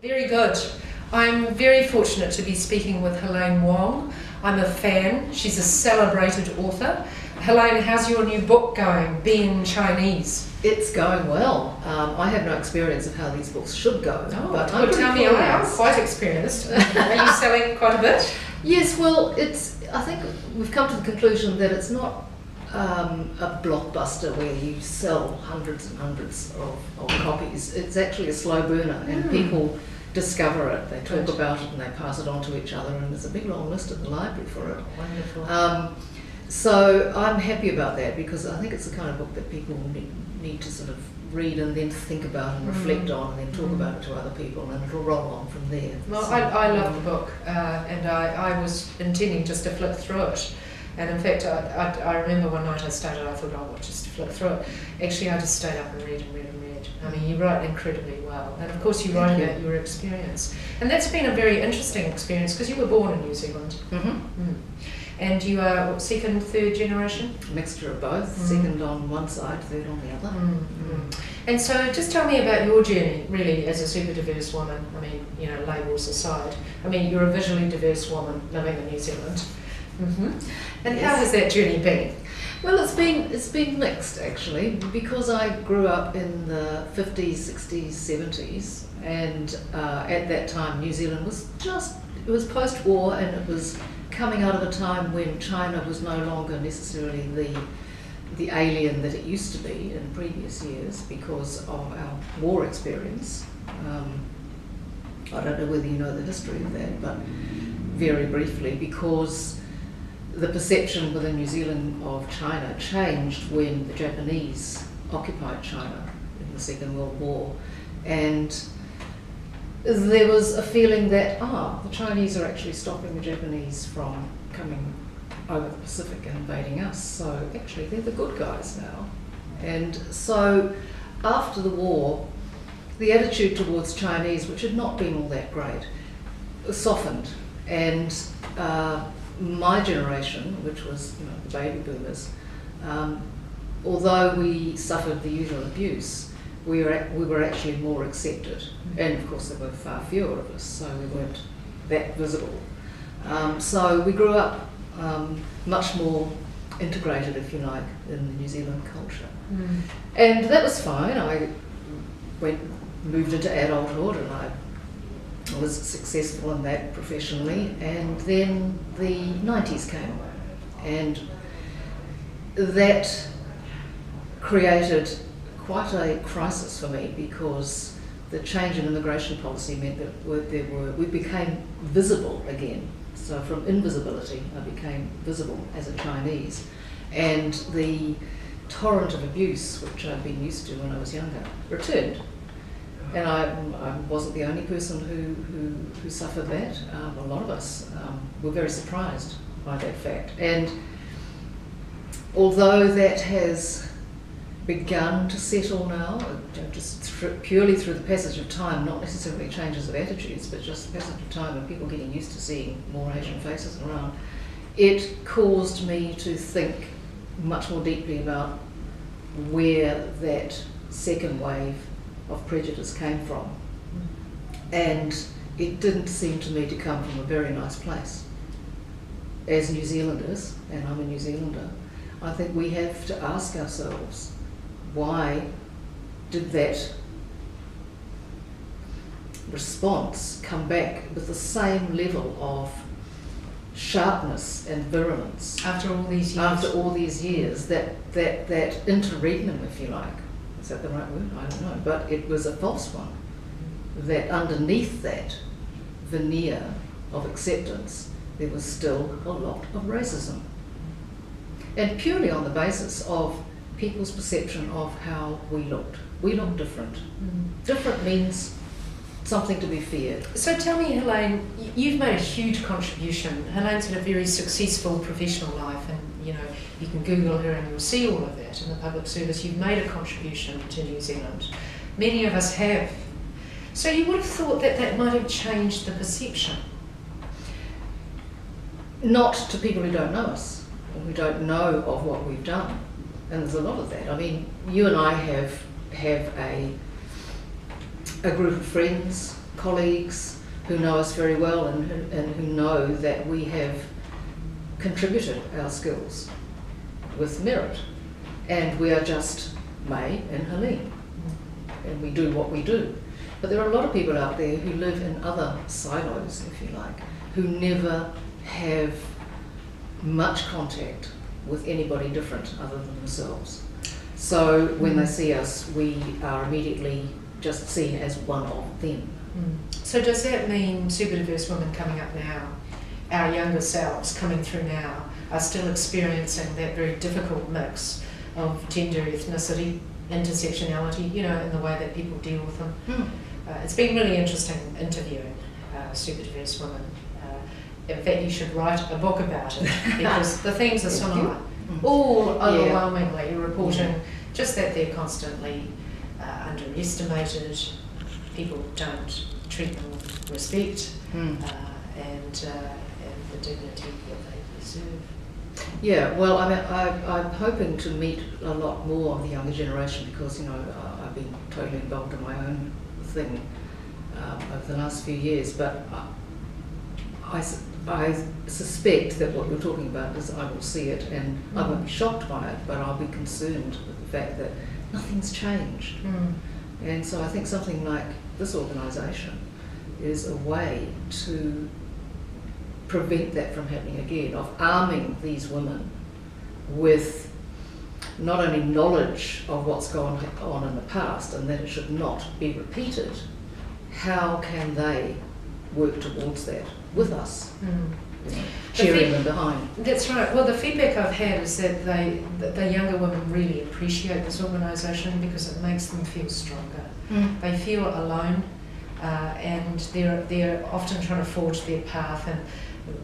Very good. I'm very fortunate to be speaking with Helene Wong. I'm a fan. She's a celebrated author. Helene, how's your new book going, Being Chinese? It's going well. I have no experience of how these books should go. But tell me, I'm quite experienced. Are you selling quite a bit? Yes, well, I think we've come to the conclusion that it's not a blockbuster where you sell hundreds and hundreds of copies. It's actually a slow burner, and people discover it, they talk about it, and they pass it on to each other, and there's a big long list at the library for it. Wonderful. So I'm happy about that, because I think it's the kind of book that people need to sort of read and then think about and reflect on, and then talk about it to other people, and it'll roll on from there. Well, so, I love the book, and I was intending just to flip through it. And in fact, I remember one night I started, I thought, oh, well, just to flip through it. Actually, I just stayed up and read and read and read. I mean, you write incredibly well. And of course, you write about your experience. And that's been a very interesting experience, because you were born in New Zealand. And you are what, second, third generation? A mixture of both. Second on one side, third on the other. And so just tell me about your journey, really, as a super diverse woman. I mean, you know, labels aside. I mean, you're a visually diverse woman living in New Zealand. And how has that journey been? Well, it's been mixed, actually, because I grew up in the 50s, 60s, 70s, and at that time New Zealand was it was post-war, and it was coming out of a time when China was no longer necessarily the alien that it used to be in previous years because of our war experience. I don't know whether you know the history of that, but very briefly, because the perception within New Zealand of China changed when the Japanese occupied China in the Second World War, and there was a feeling that the Chinese are actually stopping the Japanese from coming over the Pacific and invading us, so actually they're the good guys now. And so after the war, the attitude towards Chinese, which had not been all that great, softened, and my generation, which was the baby boomers, although we suffered the usual abuse, we were actually more accepted, and of course there were far fewer of us, so we weren't that visible. So we grew up much more integrated, if you like, in the New Zealand culture, and that was fine. I moved into adulthood, and I was successful in that professionally, and then the 90s came, and that created quite a crisis for me, because the change in immigration policy meant that we became visible again. So from invisibility, I became visible as a Chinese, and the torrent of abuse, which I'd been used to when I was younger, returned. And I wasn't the only person who suffered that. A lot of us were very surprised by that fact. And although that has begun to settle now, just purely through the passage of time, not necessarily changes of attitudes, but just the passage of time and people getting used to seeing more Asian faces around, it caused me to think much more deeply about where that second wave of prejudice came from. And it didn't seem to me to come from a very nice place. As New Zealanders, and I'm a New Zealander, I think we have to ask ourselves, why did that response come back with the same level of sharpness and virulence after all these years? After all these years, that interregnum, if you like. Is that the right word? I don't know. But it was a false one. That underneath that veneer of acceptance, there was still a lot of racism. And purely on the basis of people's perception of how we looked. We looked different. Different means something to be feared. So tell me, Helene, you've made a huge contribution. Helene's had a very successful professional life, and you can Google her and you'll see all of that in the public service. You've made a contribution to New Zealand. Many of us have. So you would have thought that might have changed the perception. Not to people who don't know us, or who don't know of what we've done. And there's a lot of that. I mean, you and I have a group of friends, colleagues who know us very well and who know that we have contributed our skills with merit. And we are just Mai and Helene. And we do what we do. But there are a lot of people out there who live in other silos, if you like, who never have much contact with anybody different other than themselves. So when they see us, we are immediately just seen as one of them. So does that mean SUPERdiverse women coming up now, our younger selves coming through now, are still experiencing that very difficult mix of gender, ethnicity, intersectionality, you know, in the way that people deal with them? It's been really interesting interviewing SUPERdiverse women. In fact, you should write a book about it, because the themes are similar. All overwhelmingly reporting just that they're constantly underestimated, people don't treat them with respect, and the dignity that they deserve. Yeah, well, I mean, I'm hoping to meet a lot more of the younger generation, because, you know, I've been totally involved in my own thing over the last few years, but I suspect that what you're talking about is I will see it and I won't be shocked by it, but I'll be concerned with the fact that nothing's changed. And so I think something like this organisation is a way to prevent that from happening again, of arming these women with not only knowledge of what's gone on in the past and that it should not be repeated, how can they work towards that with us, cheering them behind. That's right. Well, the feedback I've had is that the younger women really appreciate this organisation because it makes them feel stronger. They feel alone, and they're often trying to forge their path, and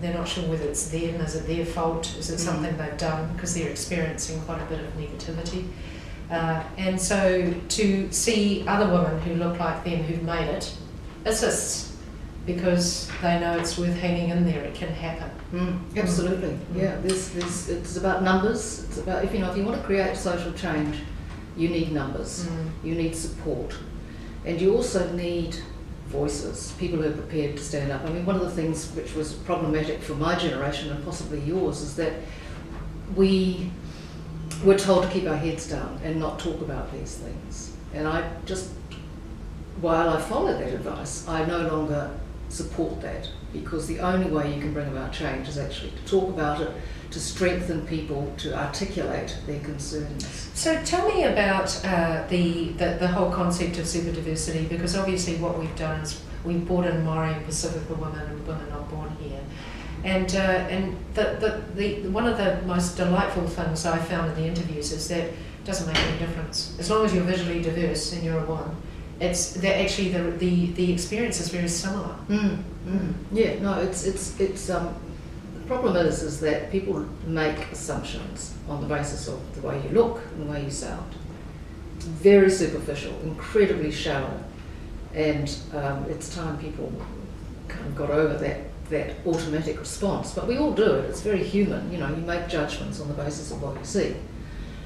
they're not sure whether it's them, is it their fault, is it something they've done, because they're experiencing quite a bit of negativity. And so to see other women who look like them who've made it assists, because they know it's worth hanging in there, it can happen. Absolutely, yeah. It's about numbers. It's about, if you want to create social change, you need numbers, you need support, and you also need voices, people who are prepared to stand up. I mean, one of the things which was problematic for my generation and possibly yours is that we were told to keep our heads down and not talk about these things. And I just, while I follow that advice, I no longer support that, because the only way you can bring about change is actually to talk about it, to strengthen people, to articulate their concerns. So tell me about the whole concept of superdiversity, because obviously what we've done is we've brought in Maori and Pacifica women and women not born here. And the one of the most delightful things I found in the interviews is that it doesn't make any difference. As long as you're visually diverse and you're a woman, it's that actually the experience is very similar. Yeah, no, it's the problem is that people make assumptions on the basis of the way you look and the way you sound. It's very superficial, incredibly shallow, and it's time people kind of got over that automatic response. But we all do it. It's very human. You know, you make judgments on the basis of what you see.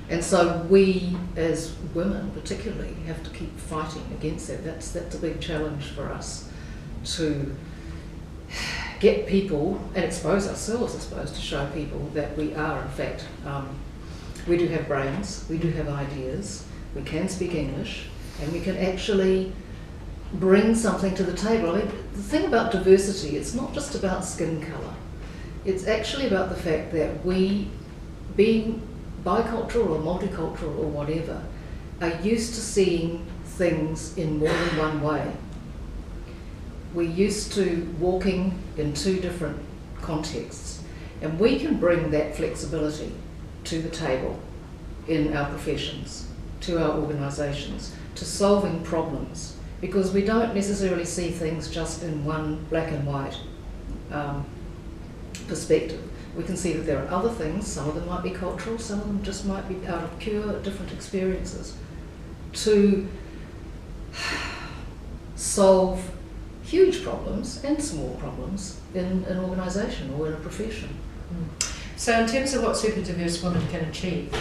And so we, as women particularly, have to keep fighting against that. That's a big challenge for us, to get people and expose ourselves, I suppose, to show people that we are, in fact, we do have brains, we do have ideas, we can speak English, and we can actually bring something to the table. I mean, the thing about diversity, it's not just about skin colour. It's actually about the fact that we, being bicultural or multicultural or whatever, are used to seeing things in more than one way. We're used to walking in two different contexts, and we can bring that flexibility to the table in our professions, to our organisations, to solving problems, because we don't necessarily see things just in one black and white perspective. We can see that there are other things, some of them might be cultural, some of them just might be out of pure different experiences, to solve huge problems and small problems in an organisation or in a profession. So in terms of what SUPERdiverse women can achieve,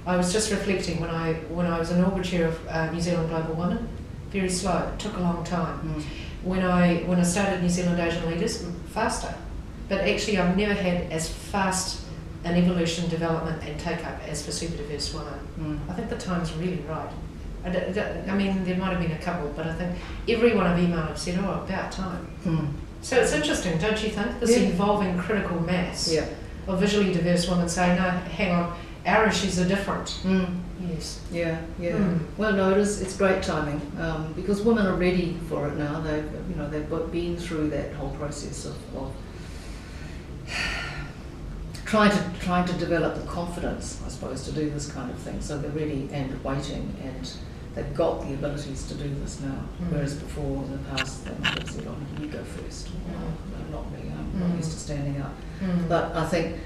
I was just reflecting when I was inaugural chair of New Zealand Global Women, very slow, it took a long time. when I started New Zealand Asian Leaders, faster. But actually I've never had as fast an evolution, development and take-up as for SUPERdiverse WOMEN. I think the time's really right. I mean, there might have been a couple, but I think everyone I've emailed have said, oh, about time. So it's interesting, don't you think? This evolving critical mass of visually diverse women saying, no, hang on, our issues are different. Yes. Yeah. Well, no, it's great timing because women are ready for it now. They've been through that whole process of trying to develop the confidence, I suppose, to do this kind of thing. So they're ready and waiting, and they've got the abilities to do this now. Whereas before, in the past, they might have said, "Oh, you go first." No, not me. I'm not used to standing up. But I think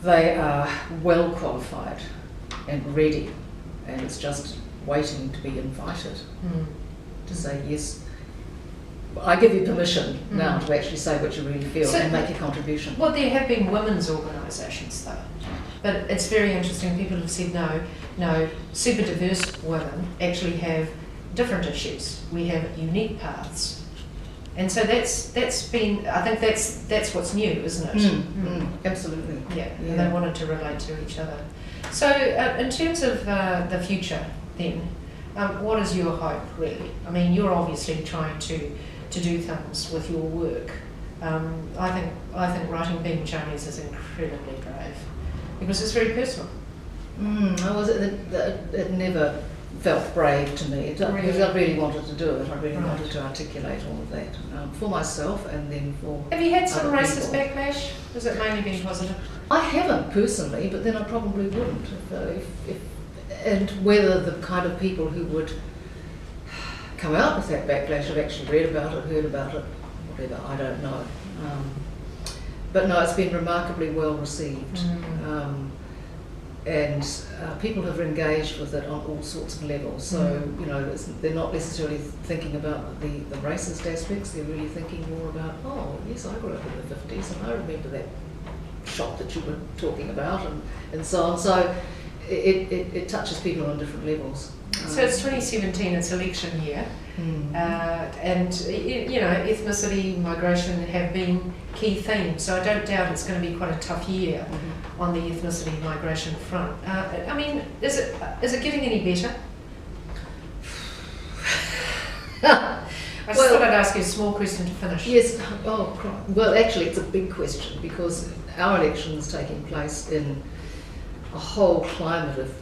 they are well qualified and ready, and it's just waiting to be invited to say yes. I give you permission now to actually say what you really feel and make a contribution. Well, there have been women's organisations though, but it's very interesting. People have said no, SUPERdiverse women actually have different issues. We have unique paths, and so that's been. I think that's what's new, isn't it? Absolutely. Yeah, and they wanted to relate to each other. So, in terms of the future, then, what is your hope really? I mean, you're obviously trying to do things with your work. I think writing Being Chinese is incredibly brave because it's very personal. It never felt brave to me. Because I really wanted to do it. I really Right. wanted to articulate all of that for myself and then for Have you had some other racist people. backlash? Has it mainly been positive? I haven't personally, but then I probably wouldn't. And whether the kind of people who would come out with that backlash have actually read about it, heard about it, whatever, I don't know. But no, it's been remarkably well received. And people have engaged with it on all sorts of levels. So, they're not necessarily thinking about the racist aspects, they're really thinking more about, oh, yes, I grew up in the 50s and I remember that shop that you were talking about and so on. So it touches people on different levels. So it's 2017, it's election year, and ethnicity, migration have been key themes. So I don't doubt it's going to be quite a tough year on the ethnicity migration front. I mean, is it getting any better? I just thought I'd ask you a small question to finish. Yes. Oh, well, actually, it's a big question because our election is taking place in a whole climate of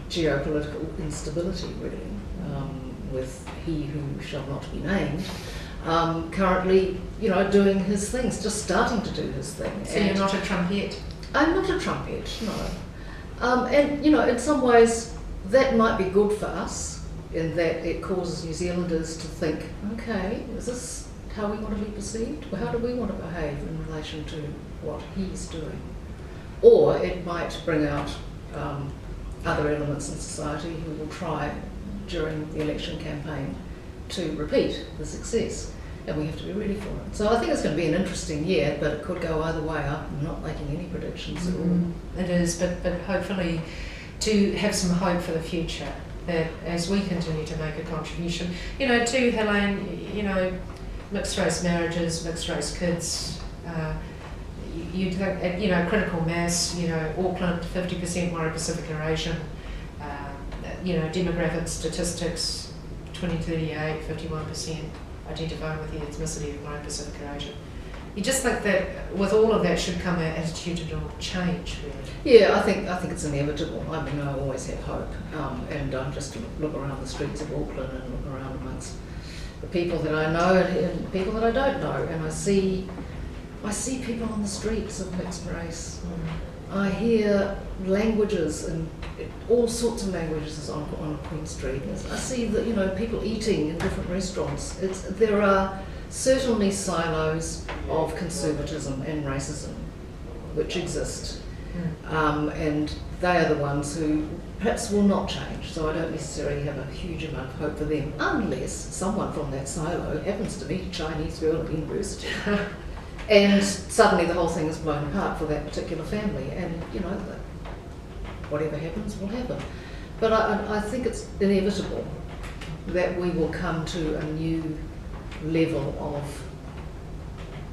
geopolitical instability, really, with he who shall not be named currently, doing his things, just starting to do his thing. So you're not a Trump yet? I'm not a Trump yet, no. And in some ways that might be good for us in that it causes New Zealanders to think, okay, is this how we want to be perceived? Or how do we want to behave in relation to what he's doing? Or it might bring out other elements in society who will try during the election campaign to repeat the success, and we have to be ready for it. So I think it's going to be an interesting year, but it could go either way. I'm not making any predictions at all. It is, but hopefully to have some hope for the future, that as we continue to make a contribution, to Helene, mixed race marriages, mixed race kids, you think, critical mass, Auckland, 50% Māori Pacific are Asian, demographic statistics, 2038, 51% identifying with the ethnicity of Māori Pacific or Asian. You just think that with all of that should come an attitudinal change, really? Yeah, I think it's inevitable. I mean, I always have hope, and I just look around the streets of Auckland and look around amongst the people that I know and people that I don't know, and I see people on the streets of mixed race. I hear languages and all sorts of languages on Queen Street. I see that people eating in different restaurants. There are certainly silos of conservatism and racism which exist, and they are the ones who perhaps will not change. So I don't necessarily have a huge amount of hope for them, unless someone from that silo happens to meet a Chinese girl at university. And suddenly the whole thing is blown apart for that particular family, and whatever happens will happen. But I think it's inevitable that we will come to a new level of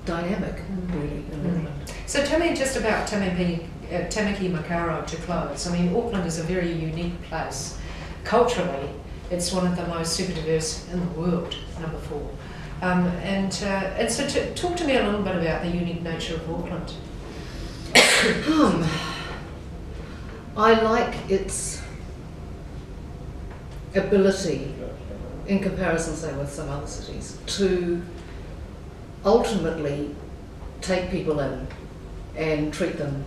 dynamic, really, in Auckland. So tell me just about Tamaki Makaurau to close. I mean, Auckland is a very unique place. Culturally, it's one of the most super diverse in the world, number 4. And so talk to me a little bit about the unique nature of Auckland. I like its ability, in comparison, say, with some other cities, to ultimately take people in and treat them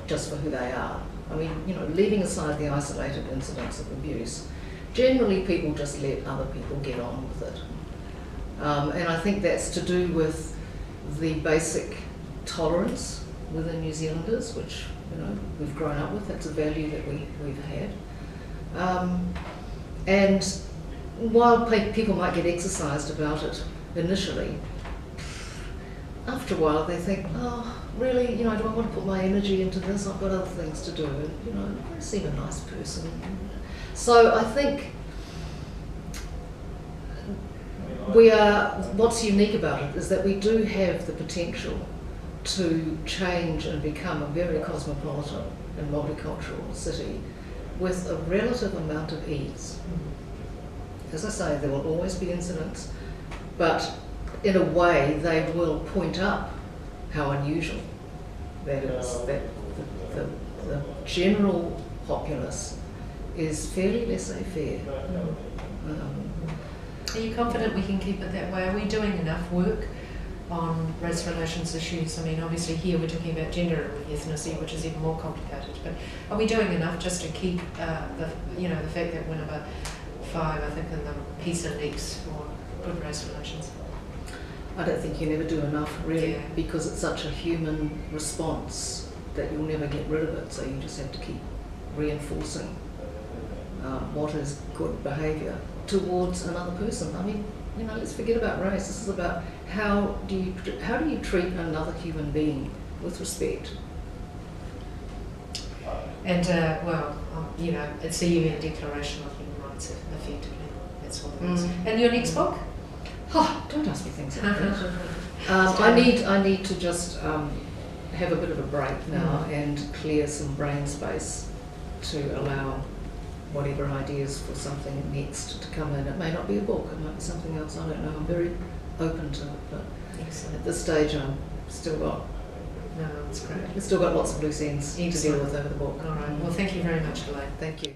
just for who they are. I mean, you know, leaving aside the isolated incidents of abuse, generally people just let other people get on with it. And I think that's to do with the basic tolerance within New Zealanders, which, you know, we've grown up with. That's a value that we've had. And while people might get exercised about it initially, after a while they think, oh, really, you know, do I want to put my energy into this? I've got other things to do. And, you know, I seem a nice person. So I think what's unique about it is that we do have the potential to change and become a very cosmopolitan and multicultural city with a relative amount of ease. As I say, there will always be incidents, but in a way they will point up how unusual that is, that the general populace is fairly laissez-faire. Are you confident we can keep it that way? Are we doing enough work on race relations issues? I mean, obviously here we're talking about gender and ethnicity, which is even more complicated. But are we doing enough just to keep the fact that we're number 5, I think, in the peace index for good race relations? I don't think you never do enough, really, Yeah. because it's such a human response that you'll never get rid of it. So you just have to keep reinforcing what is good behaviour towards another person. I mean, you know, let's forget about race. This is about how do you treat another human being with respect. And you know, it's the UN Declaration of Human Rights, effectively. That's what it is. And your next book? Oh, don't ask me things like that. I need to just have a bit of a break now and clear some brain space to allow whatever ideas for something next to come in. It may not be a book, it might be something else, I don't know. I'm very open to it, but Excellent. at this stage I've still got No, that's great. lots of loose ends to deal with over the book. All right. Well, thank you very much, Helene. Thank you.